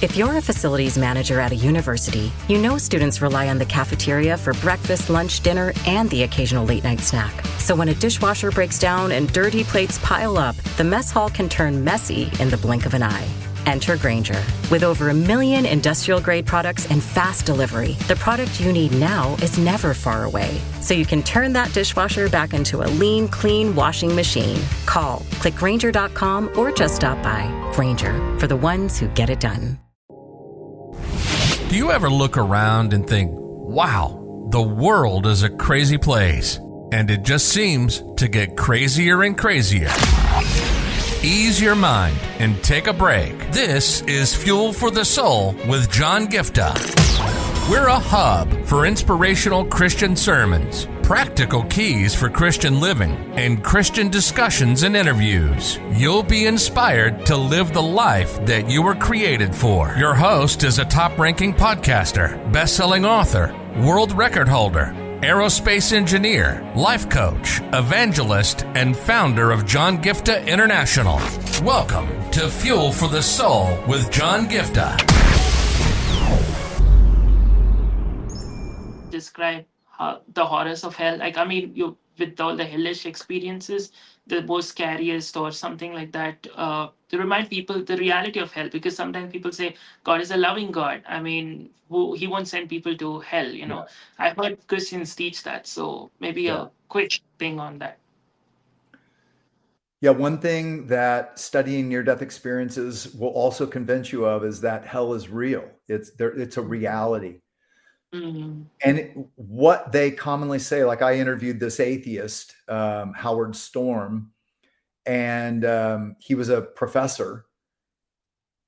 If you're a facilities manager at a university, you know students rely on the cafeteria for breakfast, lunch, dinner, and the occasional late-night snack. So when a dishwasher breaks down and dirty plates pile up, the mess hall can turn messy in the blink of an eye. Enter Grainger. With over 1 million industrial-grade products and fast delivery, the product you need now is never far away. So you can turn that dishwasher back into a lean, clean washing machine. Call, click Grainger.com, or just stop by. Grainger, for the ones who get it done. Do you ever look around and think, wow, the world is a crazy place, and it just seems to get crazier and crazier? Ease your mind and take a break. This is Fuel for the Soul with John Giftah. We're a hub for inspirational Christian sermons, practical keys for Christian living, and Christian discussions and interviews. You'll be inspired to live the life that you were created for. Your host is a top-ranking podcaster, best-selling author, world record holder, aerospace engineer, life coach, evangelist, and founder of John Giftah International. Welcome to Fuel for the Soul with John Giftah. Describe the horrors of hell. You with all the hellish experiences, the most scariest or something like that, to remind people the reality of hell, because sometimes people say God is a loving God. He won't send people to hell, Yeah. I've heard Christians teach that, so maybe a quick thing on that. Yeah, one thing that studying near-death experiences will also convince you of is that hell is real. It's a reality. Mm-hmm. And what they commonly say, like I interviewed this atheist, Howard Storm, and he was a professor.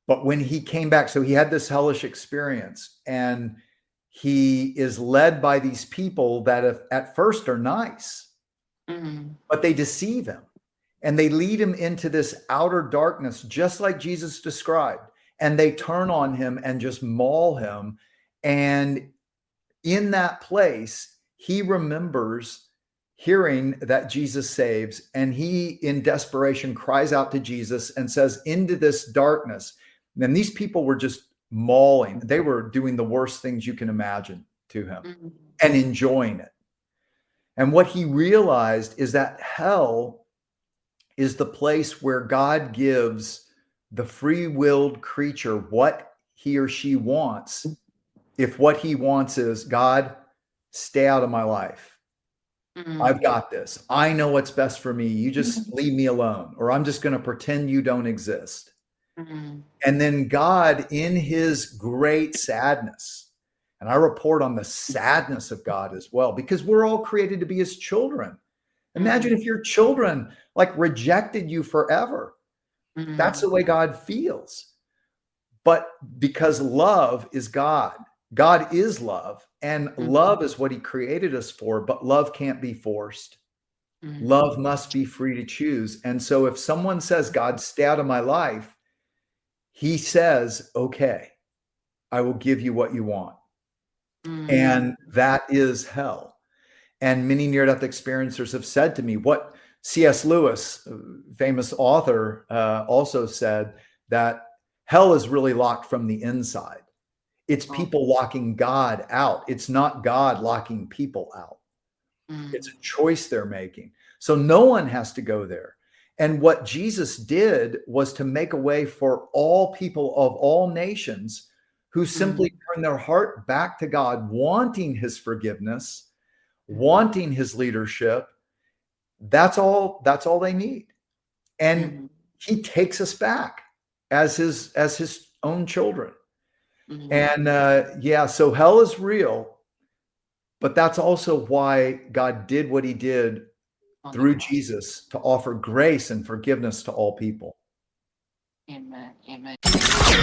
But when he came back, so he had this hellish experience, and he is led by these people that at first are nice, but they deceive him. And they lead him into this outer darkness, just like Jesus described. And they turn on him and just maul him. And in that place, he remembers hearing that Jesus saves, and he, in desperation, cries out to Jesus and says, into this darkness. And these people were just mauling. They were doing the worst things you can imagine to him and enjoying it. And what he realized is that hell is the place where God gives the free-willed creature what he or she wants. If what he wants is, God, stay out of my life. I've got this. I know what's best for me. You just leave me alone, or I'm just going to pretend you don't exist. And then God, in his great sadness, and I report on the sadness of God as well, because we're all created to be his children. Imagine if your children rejected you forever. That's the way God feels. But because love is God, God is love, and love is what he created us for, but love can't be forced. Love must be free to choose. And so if someone says, God, stay out of my life, he says, okay, I will give you what you want. And that is hell. And many near-death experiencers have said to me, what C.S. Lewis, famous author, also said, that hell is really locked from the inside. It's people locking God out. It's not God locking people out. It's a choice they're making. So no one has to go there. And what Jesus did was to make a way for all people of all nations who simply turn their heart back to God, wanting his forgiveness, wanting his leadership. That's all they need. And he takes us back as his own children. And so hell is real, but that's also why God did what he did through Jesus, to offer grace and forgiveness to all people. Amen. Amen.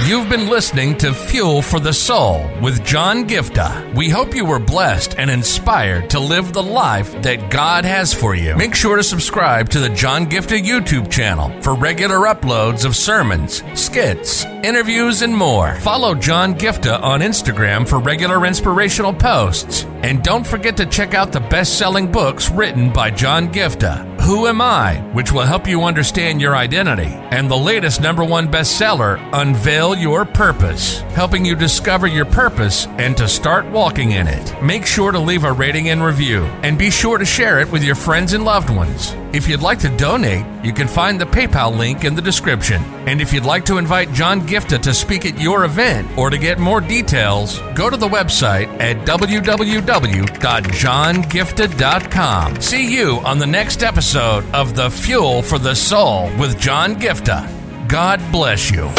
You've been listening to Fuel for the Soul with John Giftah. We hope you were blessed and inspired to live the life that God has for you. Make sure to subscribe to the John Giftah YouTube channel for regular uploads of sermons, skits, interviews, and more. Follow John Giftah on Instagram for regular inspirational posts. And don't forget to check out the best-selling books written by John Giftah. Who Am I?, which will help you understand your identity, and the latest #1 bestseller, Unveil Your Purpose, helping you discover your purpose and to start walking in it. Make sure to leave a rating and review, and be sure to share it with your friends and loved ones. If you'd like to donate, you can find the PayPal link in the description. And if you'd like to invite John Giftah to speak at your event or to get more details, go to the website at www.johngiftah.com. See you on the next episode of The Fuel for the Soul with John Giftah. God bless you.